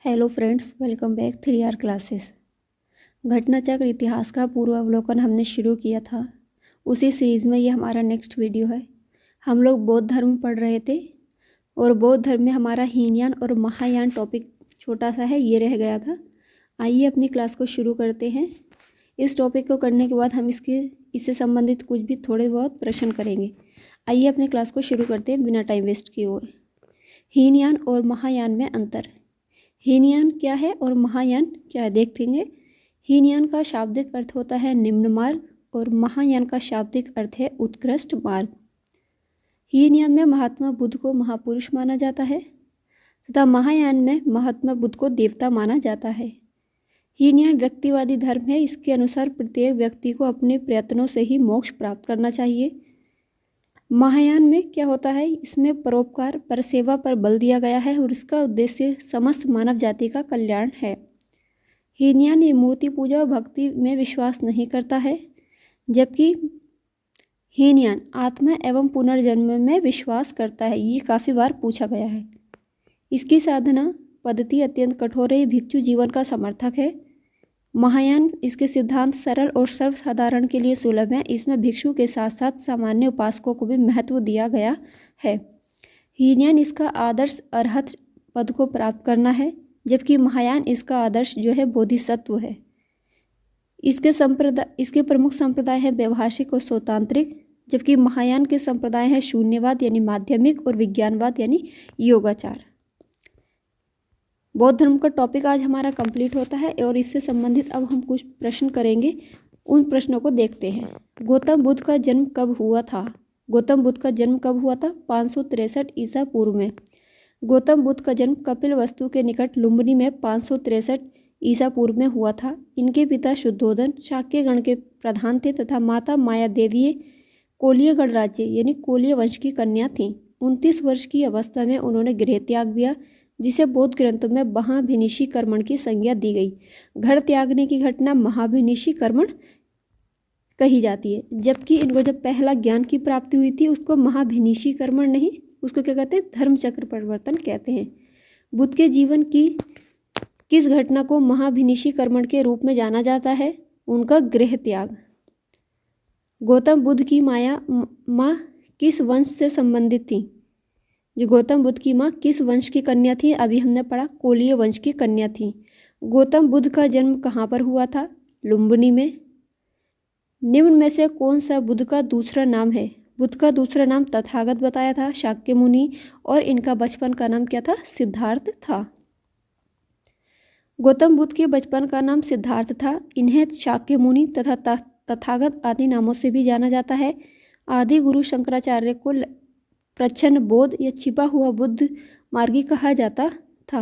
Hello friends, welcome back 3R classes. घटनाचक्र इतिहास का पूर्वावलोकन हमने शुरू किया था। उसी सीरीज़ में ये हमारा नेक्स्ट वीडियो है। हम लोग बौद्ध धर्म पढ़ रहे थे और बौद्ध धर्म में हमारा हीनयान और महायान टॉपिक छोटा सा है, ये रह गया था। आइए अपनी क्लास को शुरू करते हैं। इस टॉपिक को करने के बाद हम इससे संबंधित कुछ भी थोड़े बहुत प्रश्न करेंगे। आइए अपनी क्लास को शुरू करते हैं बिना टाइम वेस्ट किए हुए। हीनयान और महायान में अंतर। हीनयान क्या है और महायान क्या है देखेंगे। हीनयान का शाब्दिक अर्थ होता है निम्न मार्ग और महायान का शाब्दिक अर्थ है उत्कृष्ट मार्ग। हीनयान में महात्मा बुद्ध को महापुरुष माना जाता है तथा महायान में महात्मा बुद्ध को देवता माना जाता है। हीनयान व्यक्तिवादी धर्म है। इसके अनुसार प्रत्येक व्यक्ति को अपने प्रयत्नों से ही मोक्ष प्राप्त करना चाहिए। महायान में क्या होता है, इसमें परोपकार पर सेवा पर बल दिया गया है और इसका उद्देश्य समस्त मानव जाति का कल्याण है। हीनयान ये मूर्ति पूजा और भक्ति में विश्वास नहीं करता है, जबकि हीनयान आत्मा एवं पुनर्जन्म में विश्वास करता है। ये काफ़ी बार पूछा गया है। इसकी साधना पद्धति अत्यंत कठोर है। भिक्षु जीवन का समर्थक है। महायान इसके सिद्धांत सरल और सर्वसाधारण के लिए सुलभ हैं। इसमें भिक्षु के साथ साथ सामान्य उपासकों को भी महत्व दिया गया है। हीनयान इसका आदर्श अरहत पद को प्राप्त करना है, जबकि महायान इसका आदर्श जो है बोधिसत्व है। इसके प्रमुख संप्रदाय हैं व्यवहारिक और स्वतांत्रिक, जबकि महायान के संप्रदाय हैं शून्यवाद यानी माध्यमिक और विज्ञानवाद यानी योगाचार। बौद्ध धर्म का टॉपिक आज हमारा कंप्लीट होता है और इससे संबंधित अब हम कुछ प्रश्न करेंगे। उन प्रश्नों को देखते हैं। गौतम बुद्ध का जन्म कब हुआ था? गौतम बुद्ध का जन्म कब हुआ था? 563 ईसा पूर्व में। गौतम बुद्ध का जन्म कपिलवस्तु के निकट लुम्बिनी में 563 ईसा पूर्व में हुआ था। इनके पिता शुद्धोधन शाक्य गण के प्रधान थे तथा माता माया देवी कोलिय गणराज्य यानी कोलिय वंश की कन्या थीं। 29 वर्ष की अवस्था में उन्होंने गृह त्याग दिया, जिसे बौद्ध ग्रंथों में महाभिनिषी कर्मण की संज्ञा दी गई। घर त्यागने की घटना महाभिनिषी कर्मण कही जाती है, जबकि इनको जब पहला ज्ञान की प्राप्ति हुई थी उसको महाभिनिषी कर्मण नहीं, उसको क्या कहते हैं, धर्मचक्र परिवर्तन कहते हैं। बुद्ध के जीवन की किस घटना को महाभिनिषी कर्मण के रूप में जाना जाता है? उनका गृह त्याग। गौतम बुद्ध की माँ किस वंश से संबंधित थी? जो गौतम बुद्ध की माँ किस वंश की कन्या थी? अभी हमने पढ़ा कोलिय वंश की कन्या थी। गौतम बुद्ध का जन्म कहाँ पर हुआ था? लुम्बिनी में। निम्न में से कौन सा बुद्ध का दूसरा नाम है? बुद्ध का दूसरा नाम तथागत बताया था, शाक्य मुनि, और इनका बचपन का नाम क्या था? सिद्धार्थ था। गौतम बुद्ध के बचपन का नाम सिद्धार्थ था। इन्हें शाक्य मुनि तथा तथागत आदि नामों से भी जाना जाता है। आदि गुरु शंकराचार्य को प्रच्छन्न बोध या छिपा हुआ बुद्ध मार्गी कहा जाता था।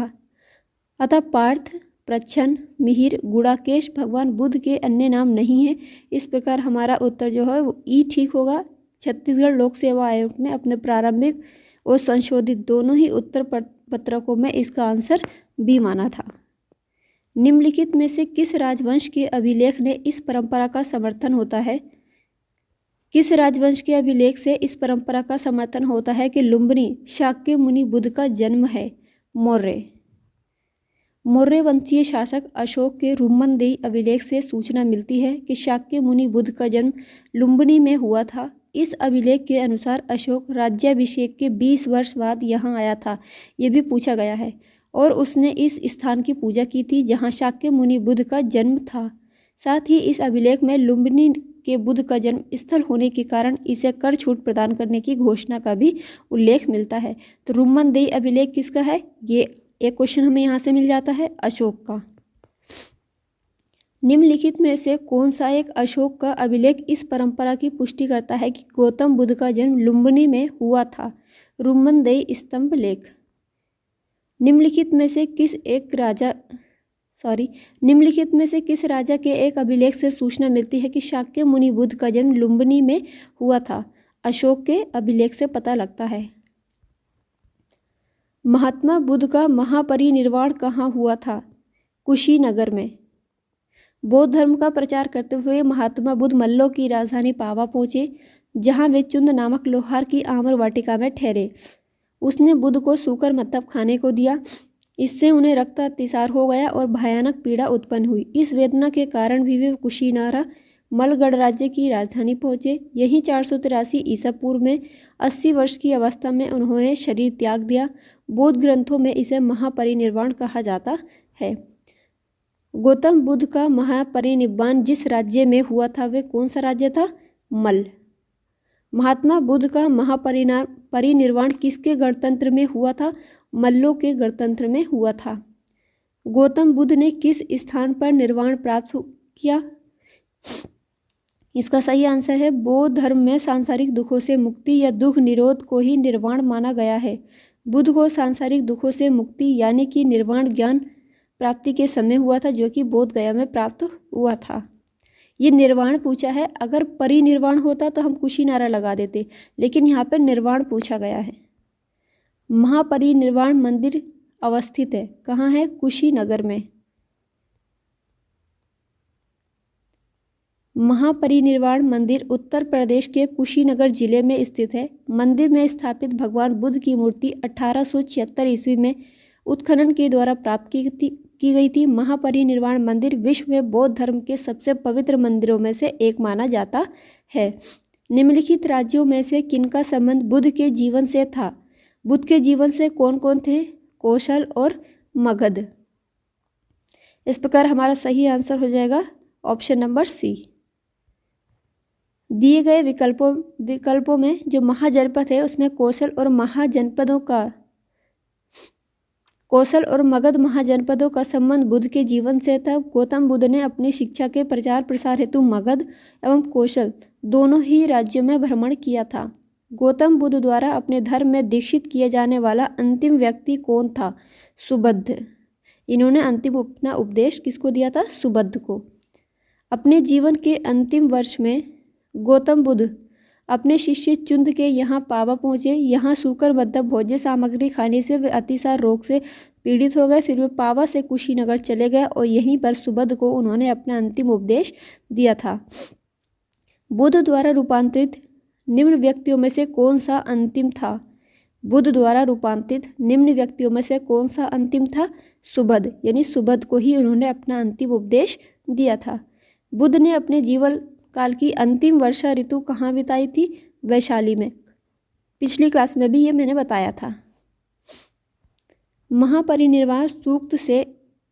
अतः पार्थ, प्रच्छन्न, मिहिर, गुड़ाकेश भगवान बुद्ध के अन्य नाम नहीं हैं। इस प्रकार हमारा उत्तर जो है वो ई ठीक होगा। छत्तीसगढ़ लोक सेवा आयोग ने अपने प्रारंभिक और संशोधित दोनों ही उत्तर पत्रकों में इसका आंसर बी माना था। निम्नलिखित में से किस राजवंश के अभिलेख ने इस परंपरा का समर्थन होता है? किस राजवंश के अभिलेख से इस परंपरा का समर्थन होता है कि लुम्बिनी शाक्य मुनि बुद्ध का जन्म है? मौर्य वंशीय शासक अशोक के रुम्मनदेही अभिलेख से सूचना मिलती है कि शाक्य मुनि बुद्ध का जन्म लुम्बिनी में हुआ था। इस अभिलेख के अनुसार अशोक राज्याभिषेक के 20 वर्ष बाद यहाँ आया था, ये भी पूछा गया है, और उसने इस स्थान की पूजा की थी जहाँ शाक्य मुनि बुद्ध का जन्म था। साथ ही इस अभिलेख में लुम्बिनी के बुद्ध का जन्म स्थल होने के कारण इसे कर छूट प्रदान करने की घोषणा का भी उल्लेख मिलता है। तो रुम्मनदेही अभिलेख किसका है? ये एक क्वेश्चन हमें यहाँ से मिल जाता है, अशोक का। निम्नलिखित में से कौन सा एक अशोक का अभिलेख इस परंपरा की पुष्टि करता है कि गौतम बुद्ध का जन्म लुम्बिनी में हुआ था? रुम्मनदेही स्तंभ लेख। निम्नलिखित में से किस राजा के एक अभिलेख से सूचना मिलती है कि शाक्य मुनि बुद्ध का जन्म लुम्बिनी में हुआ था? अशोक के अभिलेख से पता लगता है। महात्मा बुद्ध का महापरिनिर्वाण कहाँ हुआ था? कुशीनगर में। बौद्ध धर्म का प्रचार करते हुए महात्मा बुद्ध मल्लों की राजधानी पावा पहुँचे, जहाँ वे चुंद नामक लोहार की आम्र वाटिका में ठहरे। उसने बुद्ध को सूकर मतलब खाने को दिया। इससे उन्हें रक्त अतिसार हो गया और भयानक पीड़ा उत्पन्न हुई। इस वेदना के कारण भी वे कुशीनारा मलगढ़ राज्य की राजधानी पहुंचे। यहीं 483 ईसा पूर्व में 80 वर्ष की अवस्था में उन्होंने शरीर त्याग दिया। बौद्ध ग्रंथों में इसे महापरिनिर्वाण कहा जाता है। गौतम बुद्ध का महापरिनिर्वाण जिस राज्य में हुआ था वह कौन सा राज्य था? मल। महात्मा बुद्ध का महापरिनिर्वाण किसके गणतंत्र में हुआ था? मल्लों के गणतंत्र में हुआ था। गौतम बुद्ध ने किस स्थान पर निर्वाण प्राप्त किया? इसका सही आंसर है बौद्ध धर्म में सांसारिक दुखों से मुक्ति या दुख निरोध को ही निर्वाण माना गया है। बुद्ध को सांसारिक दुखों से मुक्ति यानी कि निर्वाण ज्ञान प्राप्ति के समय हुआ था, जो कि बोध गया में प्राप्त हुआ था। ये निर्वाण पूछा है, अगर परिनिर्वाण होता तो हम कुशीनारा लगा देते, लेकिन यहाँ पर निर्वाण पूछा गया है। महापरिनिर्वाण मंदिर अवस्थित है, कहाँ है? कुशीनगर में। महापरिनिर्वाण मंदिर उत्तर प्रदेश के कुशीनगर जिले में स्थित है। मंदिर में स्थापित भगवान बुद्ध की मूर्ति 1876 ईस्वी में उत्खनन के द्वारा प्राप्त की गई थी। महापरिनिर्वाण मंदिर विश्व में बौद्ध धर्म के सबसे पवित्र मंदिरों में से एक माना जाता है। निम्नलिखित राज्यों में से किनका संबंध बुद्ध के जीवन से था? बुद्ध के जीवन से कौन कौन थे? कौशल और मगध। इस प्रकार हमारा सही आंसर हो जाएगा ऑप्शन नंबर सी। दिए गए विकल्पों में जो महाजनपद है उसमें कौशल और मगध महाजनपदों का संबंध बुद्ध के जीवन से था। गौतम बुद्ध ने अपनी शिक्षा के प्रचार प्रसार हेतु मगध एवं कौशल दोनों ही राज्यों में भ्रमण किया था। गौतम बुद्ध द्वारा अपने धर्म में दीक्षित किए जाने वाला अंतिम व्यक्ति कौन था? सुबुद्ध। इन्होंने अंतिम अपना उपदेश किसको दिया था? सुबुद्ध को। अपने जीवन के अंतिम वर्ष में गौतम बुद्ध अपने शिष्य चुंद के यहाँ पावा पहुँचे। यहाँ सूकर मतलब भोज्य सामग्री खाने से वे अतिसार रोग से पीड़ित हो गए। फिर वे पावा से कुशीनगर चले गए और यहीं पर सुबुद्ध को उन्होंने अपना अंतिम उपदेश दिया था। बुद्ध द्वारा रूपांतरित निम्न व्यक्तियों में से कौन सा अंतिम था? बुद्ध द्वारा रूपांतरित निम्न व्यक्तियों में से कौन सा अंतिम था? सुबुद्ध, यानी सुबुद्ध को ही उन्होंने अपना अंतिम उपदेश दिया था। बुद्ध ने अपने जीवन काल की अंतिम वर्षा ऋतु कहाँ बिताई थी? वैशाली में। पिछली क्लास में भी ये मैंने बताया था। महापरिनिर्वाण सूक्त से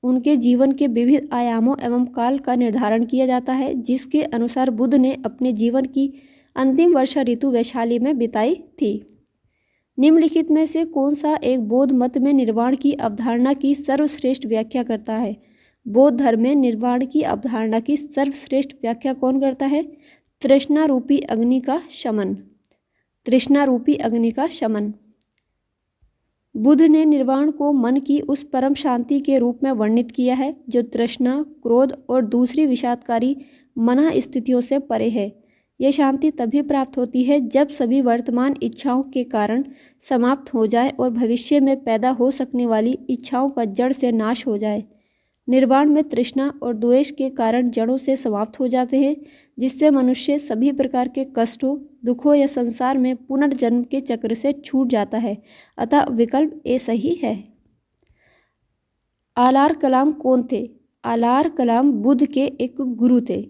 उनके जीवन के विविध आयामों एवं काल का निर्धारण किया जाता है, जिसके अनुसार बुद्ध ने अपने जीवन की अंतिम वर्षा ऋतु वैशाली में बिताई थी। निम्नलिखित में से कौन सा एक बौद्ध मत में निर्वाण की अवधारणा की सर्वश्रेष्ठ व्याख्या करता है? बौद्ध धर्म में निर्वाण की अवधारणा की सर्वश्रेष्ठ व्याख्या कौन करता है? तृष्णा रूपी अग्नि का शमन। तृष्णा रूपी अग्नि का शमन। बुद्ध ने निर्वाण को मन की उस परम शांति के रूप में वर्णित किया है जो तृष्णा, क्रोध और दूसरी विषादकारी मना स्थितियों से परे है। यह शांति तभी प्राप्त होती है जब सभी वर्तमान इच्छाओं के कारण समाप्त हो जाए और भविष्य में पैदा हो सकने वाली इच्छाओं का जड़ से नाश हो जाए। निर्वाण में तृष्णा और द्वेष के कारण जड़ों से समाप्त हो जाते हैं, जिससे मनुष्य सभी प्रकार के कष्टों, दुखों या संसार में पुनर्जन्म के चक्र से छूट जाता है। अतः विकल्प ए सही है। आलार कलाम कौन थे? आलार कलाम बुद्ध के एक गुरु थे।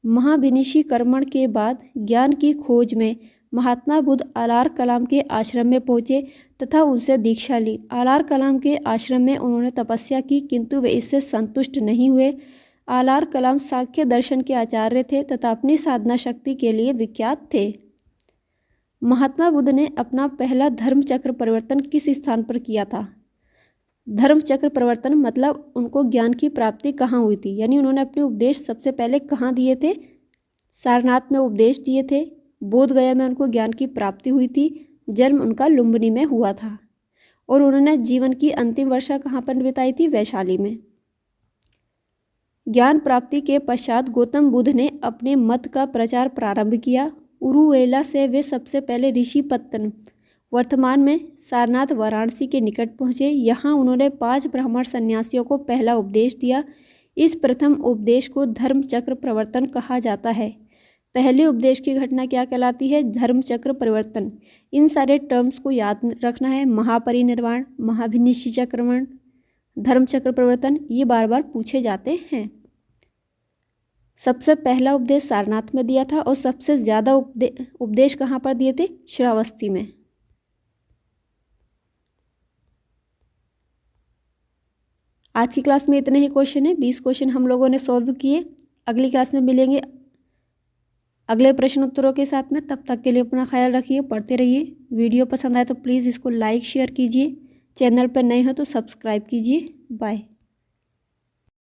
महाभिनिशीकरण के बाद ज्ञान की खोज में महात्मा बुद्ध आलार कलाम के आश्रम में पहुँचे तथा उनसे दीक्षा ली। आलार कलाम के आश्रम में उन्होंने तपस्या की, किंतु वे इससे संतुष्ट नहीं हुए। आलार कलाम सांख्य दर्शन के आचार्य थे तथा अपनी साधना शक्ति के लिए विख्यात थे। महात्मा बुद्ध ने अपना पहला धर्म चक्र परिवर्तन किस स्थान पर किया था? धर्म चक्र परिवर्तन मतलब उनको ज्ञान की प्राप्ति कहाँ हुई थी, यानी उन्होंने अपने उपदेश सबसे पहले कहाँ दिए थे? सारनाथ में उपदेश दिए थे। बोध गया में उनको ज्ञान की प्राप्ति हुई थी। जन्म उनका लुम्बिनी में हुआ था और उन्होंने जीवन की अंतिम वर्षा कहाँ पर बिताई थी? वैशाली में। ज्ञान प्राप्ति के पश्चात गौतम बुद्ध ने अपने मत का प्रचार प्रारंभ किया। उरुवेला से वे सबसे पहले ऋषिपत्तन, वर्तमान में सारनाथ, वाराणसी के निकट पहुँचे। यहाँ उन्होंने 5 ब्राह्मण सन्यासियों को पहला उपदेश दिया। इस प्रथम उपदेश को धर्म चक्र परिवर्तन कहा जाता है। पहले उपदेश की घटना क्या कहलाती है? धर्म चक्र परिवर्तन। इन सारे टर्म्स को याद रखना है। महापरिनिर्वाण, महाभिनिशीकरण, धर्मचक्र परिवर्तन, ये बार बार पूछे जाते हैं। सबसे पहला उपदेश सारनाथ में दिया था और सबसे ज़्यादा उपदेश कहाँ पर दिए थे? श्रावस्ती में। आज की क्लास में इतने ही क्वेश्चन है, 20 क्वेश्चन हम लोगों ने सॉल्व किए। अगली क्लास में मिलेंगे अगले प्रश्न उत्तरों के साथ में। तब तक के लिए अपना ख्याल रखिए, पढ़ते रहिए। वीडियो पसंद आए तो प्लीज़ इसको लाइक शेयर कीजिए। चैनल पर नए हो तो सब्सक्राइब कीजिए। बाय।